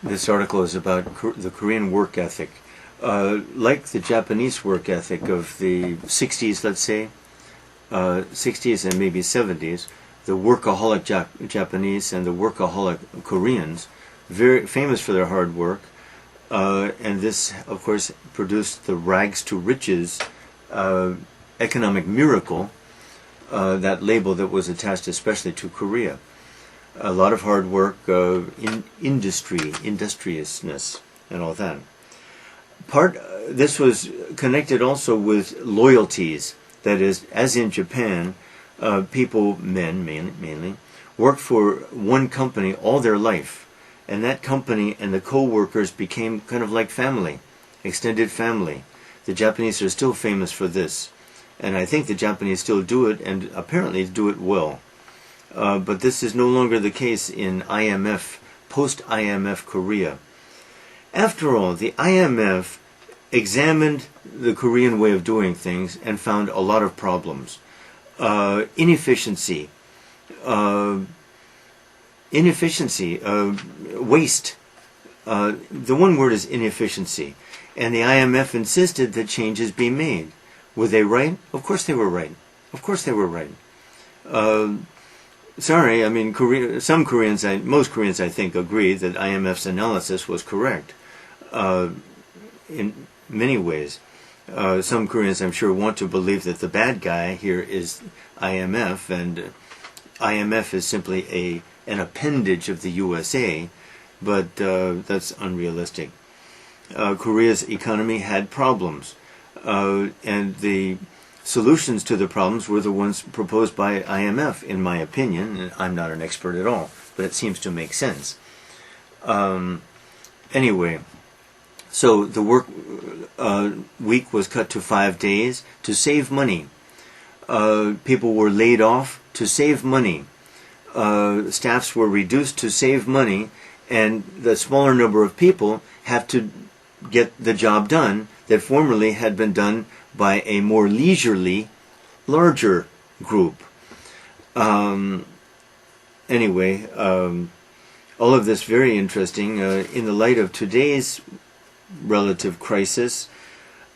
This article is about the Korean work ethic. Like the Japanese work ethic of the 60s, let's say, 60s and maybe 70s, the workaholic Japanese and the workaholic Koreans, very famous for their hard work, and this, of course, produced the rags to riches economic miracle, that label that was attached especially to Korea. A lot of hard work, industriousness, and all that. This was connected also with loyalties. That is, as in Japan, people, men mainly, worked for one company all their life, and that company and the co-workers became kind of like family, extended family. The Japanese are still famous for this, and I think the Japanese still do it, and apparently do it well. But this is no longer the case in IMF, post-IMF Korea. After all, the IMF examined the Korean way of doing things and found a lot of problems. Inefficiency, waste. The one word is inefficiency. And the IMF insisted that changes be made. Were they right? Of course they were right. Of course they were right. Sorry, I mean, most Koreans, I think, agree that IMF's analysis was correct in many ways. Some Koreans, I'm sure, want to believe that the bad guy here is IMF, and IMF is simply an appendage of the USA, but that's unrealistic. Korea's economy had problems, and the solutions to the problems were the ones proposed by IMF, in my opinion, and I'm not an expert at all, but it seems to make sense. Anyway, so the work week was cut to 5 days to save money. People were laid off to save money. Staffs were reduced to save money, and the smaller number of people have to get the job done that formerly had been done by a more leisurely, larger group. Anyway, all of this very interesting. In the light of today's relative crisis,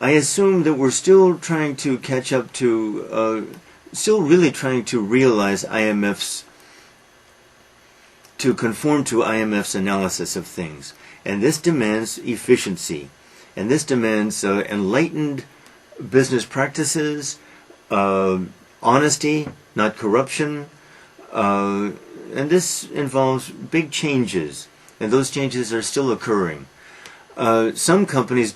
I assume that we're still trying to catch up to, still really trying to realize to conform to IMF's analysis of things. And this demands efficiency. And this demands enlightened business practices, honesty, not corruption, and this involves big changes, and those changes are still occurring. Some companies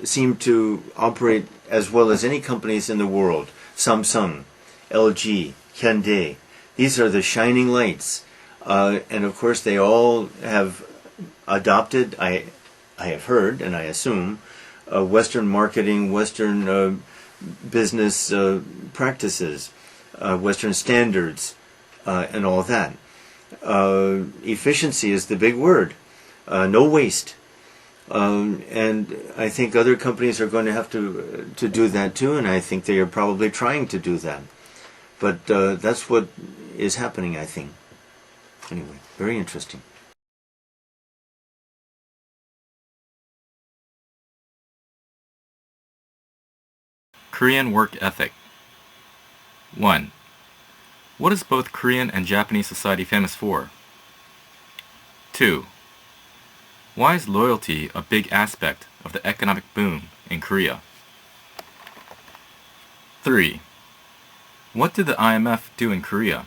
seem to operate as well as any companies in the world. Samsung, LG, Hyundai. These are the shining lights, and of course they all have adopted, I have heard, and I assume, Western marketing, Western business practices, Western standards, and all that. Efficiency is the big word. No waste. And I think other companies are going to have to do that too, and I think they are probably trying to do that. But that's what is happening, I think. Anyway, very interesting. Korean work ethic. 1. What is both Korean and Japanese society famous for? 2. Why is loyalty a big aspect of the economic boom in Korea? 3. What did the IMF do in Korea?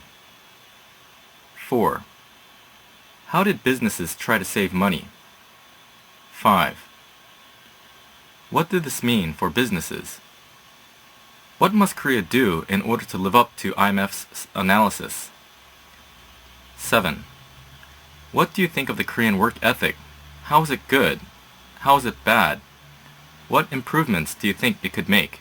4. How did businesses try to save money? 5. What did this mean for businesses? What must Korea do in order to live up to IMF's analysis? 7. What do you think of the Korean work ethic? How is it good? How is it bad? What improvements do you think it could make?